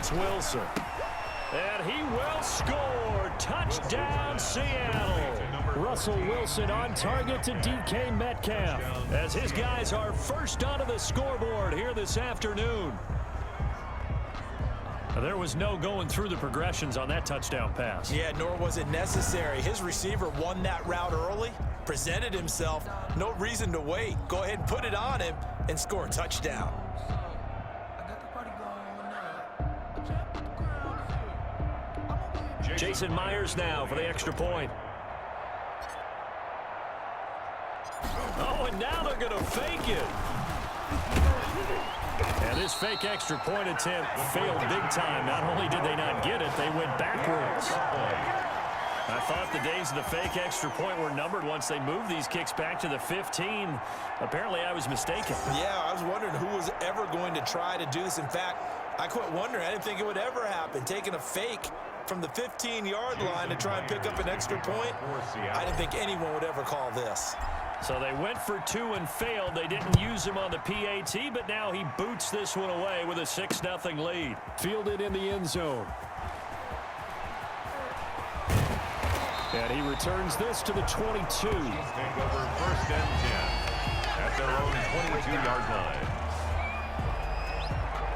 it's Wilson. And he will score. Touchdown, Seattle. Russell Wilson on target to DK Metcalf as his guys are first onto the scoreboard here this afternoon. There was no going through the progressions on that touchdown pass. Yeah, nor was it necessary. His receiver won that route early, presented himself. No reason to wait. Go ahead and put it on him and score a touchdown. Jason Myers now for the extra point. Oh, and now they're going to fake it. And this fake extra point attempt failed big time. Not only did they not get it, they went backwards. I thought the days of the fake extra point were numbered once they moved these kicks back to the 15. Apparently, I was mistaken. Yeah, I was wondering who was ever going to try to do this. In fact, I quit wondering. I didn't think it would ever happen. Taking a fake from the 15-yard line to try and pick up an extra point, I didn't think anyone would ever call this. So they went for two and failed. They didn't use him on the PAT, but now he boots this one away with a 6-0 lead. Fielded in the end zone. And he returns this to the 22. Take over first and 10 at their own 22-yard line.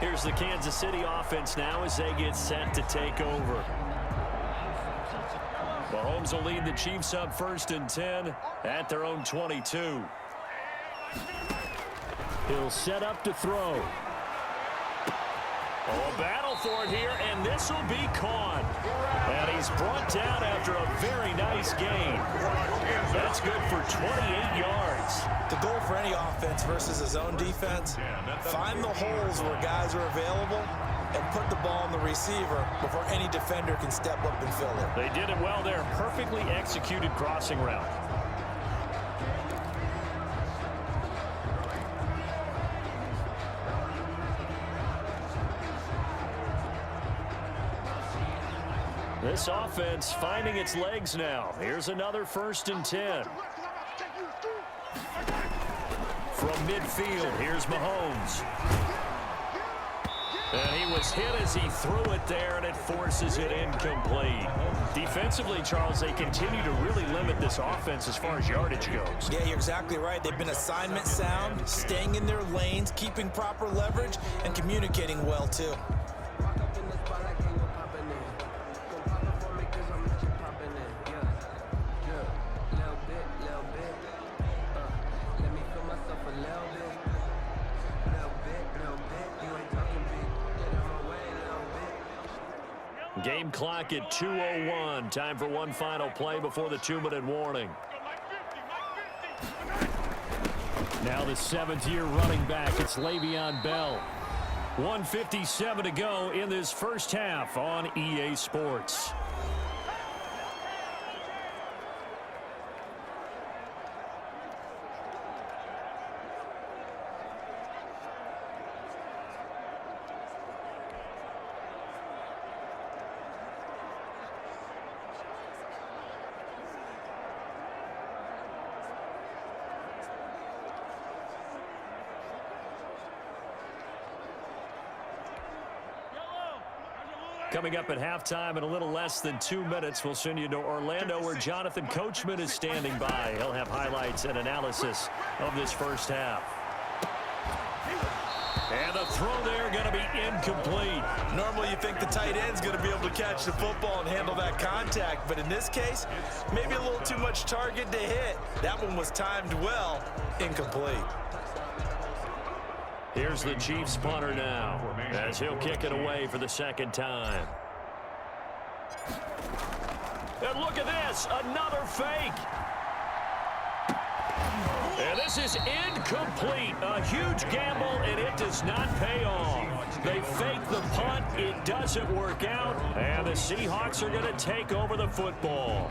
Here's the Kansas City offense now as they get set to take over. Mahomes will lead the Chiefs up first and 10 at their own 22. He'll set up to throw. Oh, a battle for it here, and this will be caught. And he's brought down after a very nice gain. That's good for 28 yards. The goal for any offense versus his own defense, find the holes where guys are available and put the ball on the receiver before any defender can step up and fill it. They did it well there. Perfectly executed crossing route. This offense finding its legs now. Here's another first and 10. From midfield, here's Mahomes. And he was hit as he threw it there, and it forces it incomplete. Defensively, Charles, they continue to really limit this offense as far as yardage goes. Yeah, you're exactly right. They've been assignment sound, staying in their lanes, keeping proper leverage, and communicating well, too. Game clock at 2:01. Time for one final play before the 2-minute warning. Now the 7th-year running back. It's Le'Veon Bell. 1:57 to go in this first half on EA Sports. Coming up at halftime in a little less than 2 minutes, we'll send you to Orlando where Jonathan Coachman is standing by. He'll have highlights and analysis of this first half. And the throw there going to be incomplete. Normally you think the tight end's going to be able to catch the football and handle that contact, but in this case, maybe a little too much target to hit. That one was timed well, incomplete. Here's the Chiefs punter now as he'll kick it away for the second time. And look at this, another fake. And this is incomplete. A huge gamble, and it does not pay off. They fake the punt. It doesn't work out, and the Seahawks are going to take over the football.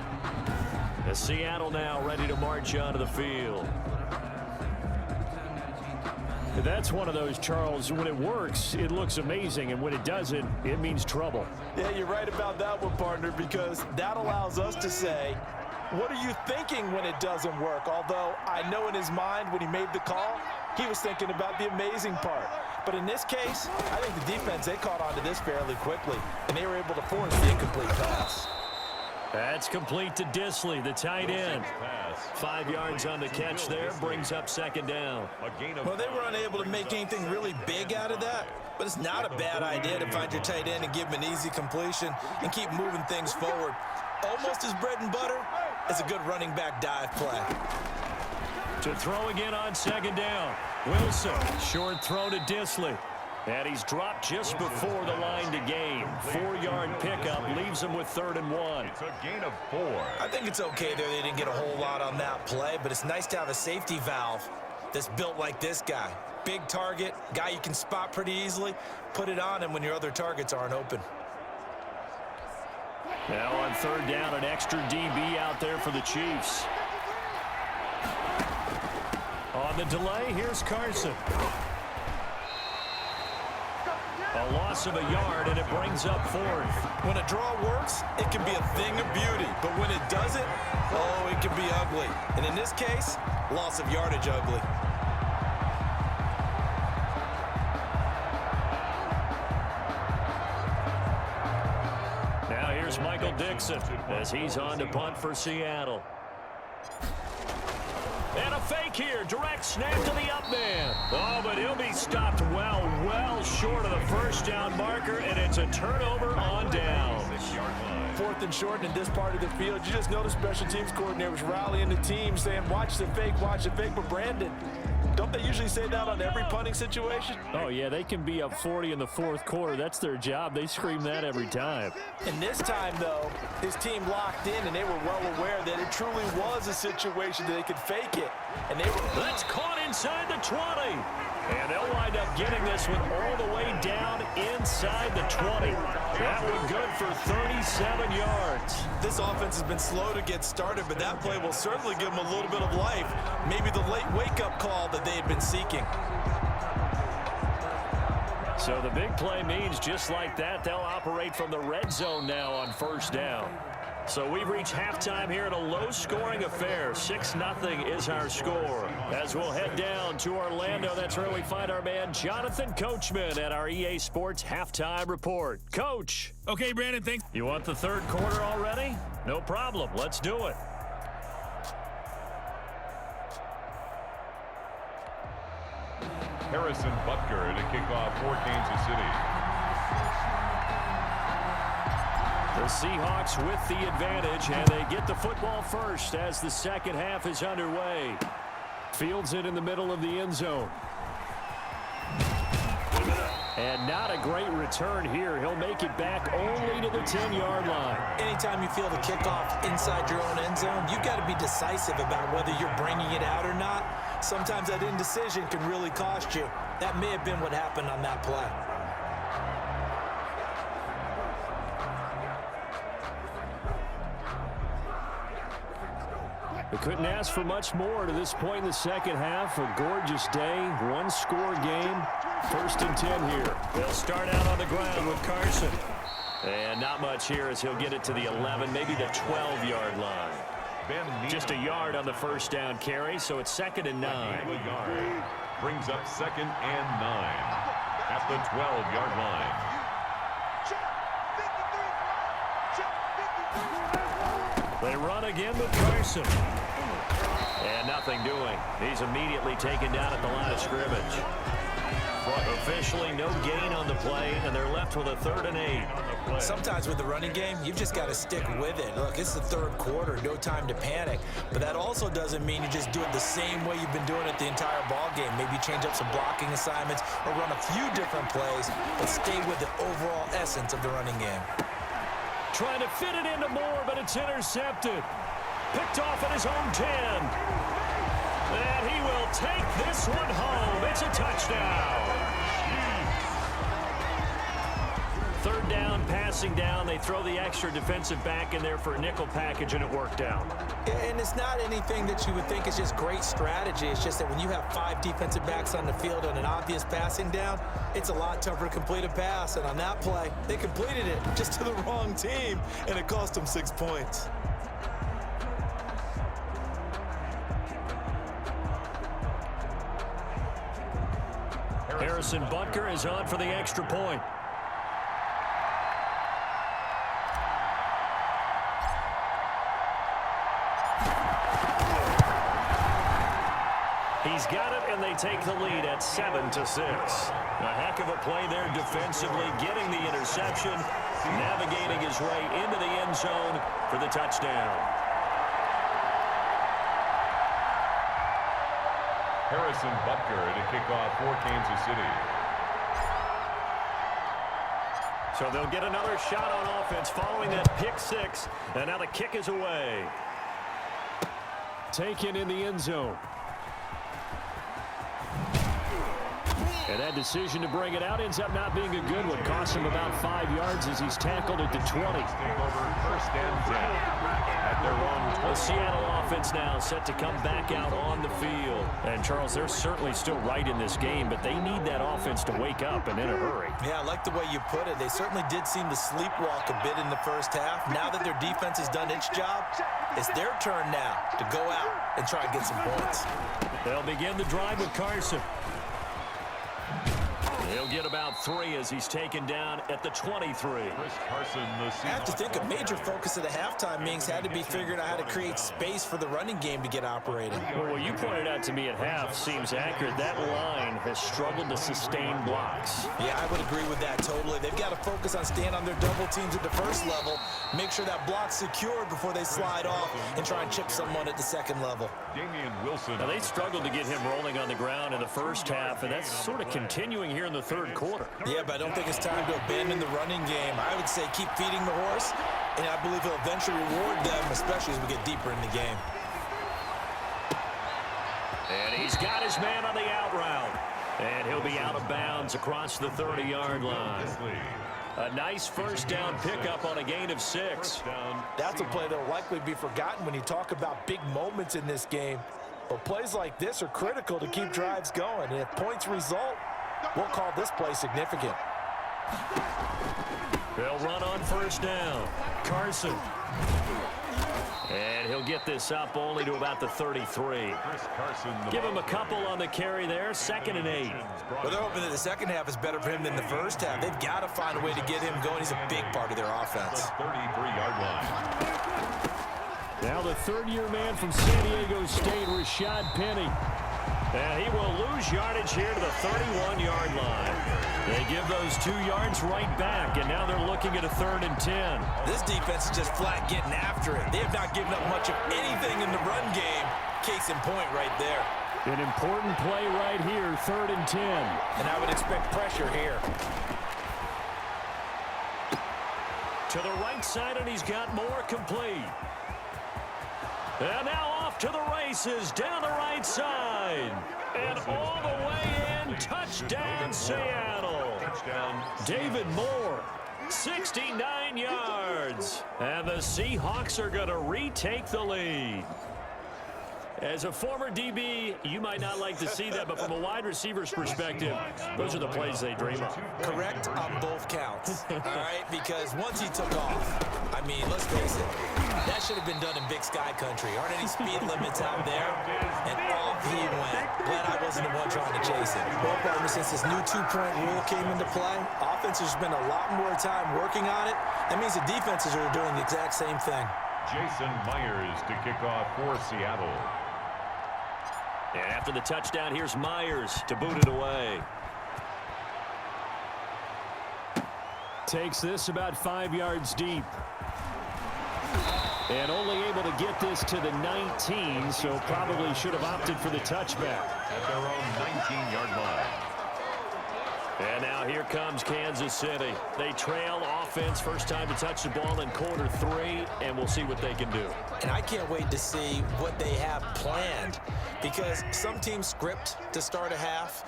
The Seattle now ready to march onto the field. That's one of those, Charles, when it works, it looks amazing, and when it doesn't, it means trouble. Yeah, you're right about that one, partner, because that allows us to say, what are you thinking when it doesn't work? Although I know in his mind when he made the call, he was thinking about the amazing part. But in this case, I think the defense, they caught on to this fairly quickly, and they were able to force the incomplete pass. That's complete to Disley, the tight end. 5 yards on the catch there, brings up second down. Well, they were unable to make anything really big out of that, but it's not a bad idea to find your tight end and give him an easy completion and keep moving things forward. Almost as bread and butter as a good running back dive play. To throw again on second down. Wilson, short throw to Disley. And he's dropped just before the line to gain. 4-yard pickup leaves him with 3rd and 1. It's a gain of 4. I think it's okay there. They didn't get a whole lot on that play, but it's nice to have a safety valve that's built like this guy. Big target, guy you can spot pretty easily. Put it on him when your other targets aren't open. Now on 3rd down, an extra DB out there for the Chiefs. On the delay, here's Carson. A loss of a yard, and it brings up 4th. When a draw works, it can be a thing of beauty. But when it doesn't, oh, it can be ugly. And in this case, loss of yardage ugly. Now here's Michael Dixon as he's on to punt for Seattle. And a fake here. Direct snap to the up man. Oh, but he'll be stopped well short of the first down marker, and it's a turnover on down. 4th and short in this part of the field. You just notice special teams coordinator was rallying the team saying, watch the fake. But Brandon, don't they usually say that on every punting situation? Oh, yeah, they can be up 40 in the 4th quarter. That's their job. They scream that every time. And this time, though, his team locked in, and they were well aware that it truly was a situation that they could fake it. And they were... That's caught inside the 20. And they'll wind up getting this one all the way down inside the 20. That one good for 37 yards. This offense has been slow to get started, but that play will certainly give them a little bit of life. Maybe the late wake-up call that they had been seeking. So the big play means just like that, they'll operate from the red zone now on 1st down. So we've reached halftime here in a low-scoring affair. 6-0 is our score. As we'll head down to Orlando, that's where we find our man Jonathan Coachman at our EA Sports Halftime Report. Coach. Okay, Brandon, thanks. You want the 3rd quarter already? No problem. Let's do it. Harrison Butker to kick off for Kansas City. The Seahawks with the advantage, and they get the football first as the second half is underway. Fields it in the middle of the end zone. And not a great return here. He'll make it back only to the 10-yard line. Anytime you feel the kickoff inside your own end zone, you've got to be decisive about whether you're bringing it out or not. Sometimes that indecision can really cost you. That may have been what happened on that play. We couldn't ask for much more to this point in the second half. A gorgeous day, one-score game. 1st and 10 here. They'll start out on the ground with Carson. And not much here as he'll get it to the 11, maybe the 12-yard line. Just a yard on the 1st down carry, so it's 2nd and 9. Brings up 2nd and 9 at the 12-yard line. They run again with Carson. And nothing doing. He's immediately taken down at the line of scrimmage. Officially no gain on the play, and they're left with a 3rd and 8. Sometimes with the running game, you've just got to stick with it. Look, it's the 3rd quarter, no time to panic. But that also doesn't mean you just do it the same way you've been doing it the entire ball game. Maybe change up some blocking assignments or run a few different plays, but stay with the overall essence of the running game. Trying to fit it into Moore, but it's intercepted. Picked off at his own 10. And he will take this one home. It's a touchdown. 3rd down, passing down. They throw the extra defensive back in there for a nickel package, and it worked out. And it's not anything that you would think is just great strategy. It's just that when you have 5 defensive backs on the field on an obvious passing down, it's a lot tougher to complete a pass. And on that play, they completed it just to the wrong team, and it cost them 6 points. Harrison Butker is on for the extra point. He's got it, and they take the lead at 7-6. A heck of a play there defensively, getting the interception, navigating his way into the end zone for the touchdown. Harrison Butker to kick off for Kansas City. So they'll get another shot on offense following that pick six, and now the kick is away. Taken in the end zone. And that decision to bring it out ends up not being a good one. Costs him about 5 yards as he's tackled at the 20. Take over first and 10 at their own 20. The Seattle offense now set to come back out on the field. And, Charles, they're certainly still right in this game, but they need that offense to wake up and in a hurry. Yeah, I like the way you put it. They certainly did seem to sleepwalk a bit in the first half. Now that their defense has done its job, it's their turn now to go out and try and get some points. They'll begin the drive with Carson. He'll get about 3 as he's taken down at the 23. Chris Carson, the Seahawks. I have to think a major focus of the halftime meetings had to be figuring out how to create space for the running game to get operating. Well, what you pointed out to me at half seems accurate. That line has struggled to sustain blocks. Yeah, I would agree with that totally. They've got to focus on staying on their double teams at the first level, make sure that block's secured before they slide off and try and chip someone at the second level. Damian Wilson. Now, they struggled to get him rolling on the ground in the first half, and that's sort of continuing here in the third quarter. Yeah, but I don't think it's time to abandon the running game. I would say keep feeding the horse, and I believe he'll eventually reward them, especially as we get deeper in the game. And he's got his man on the out route. And he'll be out of bounds across the 30-yard line. A nice first down pickup on a gain of 6. That's a play that will likely be forgotten when you talk about big moments in this game. But plays like this are critical to keep drives going. And if points result, we'll call this play significant. They'll run on first down. Carson. And he'll get this up only to about the 33. Give him a couple on the carry there. 2nd and 8. Well, they're hoping that the second half is better for him than the first half. They've got to find a way to get him going. He's a big part of their offense. 33-yard line. Now the third-year man from San Diego State, Rashad Penny. And he will lose yardage here to the 31-yard line. They give those 2 yards right back, and now they're looking at a 3rd and 10. This defense is just flat getting after it. They have not given up much of anything in the run game. Case in point right there. An important play right here, 3rd and 10. And I would expect pressure here. To the right side, and he's got more complete. And now off to the races, down the right side. And all the way in, touchdown Seattle. David Moore, 69 yards. And the Seahawks are going to retake the lead. As a former DB, you might not like to see that, but from a wide receiver's perspective, those are the plays they dream of. Correct on both counts, all right? Because once he took off, I mean, let's face it, that should have been done in Big Sky Country. Aren't any speed limits out there? And off he went. Glad I wasn't the one trying to chase him. Well, partner, since this new two-point rule came into play, offenses spend a lot more time working on it. That means the defenses are doing the exact same thing. Jason Myers to kick off for Seattle. And after the touchdown, here's Myers to boot it away. Takes this about 5 yards deep. And only able to get this to the 19, so probably should have opted for the touchback. At their own 19-yard line. And now here comes Kansas City. They trail offense, first time to touch the ball in quarter 3, and we'll see what they can do. And I can't wait to see what they have planned, because some teams script to start a half.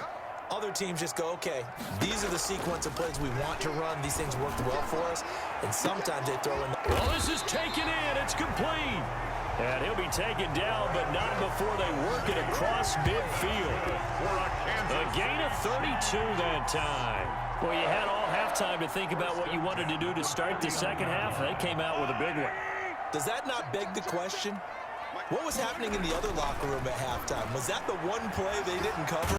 Other teams just go, okay, these are the sequence of plays we want to run. These things worked well for us. And sometimes they throw in the... Well, this is taken in. It's complete. And he'll be taken down, but not before they work it across midfield. A gain of 32 that time. Well, you had all halftime to think about what you wanted to do to start the second half. They came out with a big one. Does that not beg the question? What was happening in the other locker room at halftime? Was that the one play they didn't cover?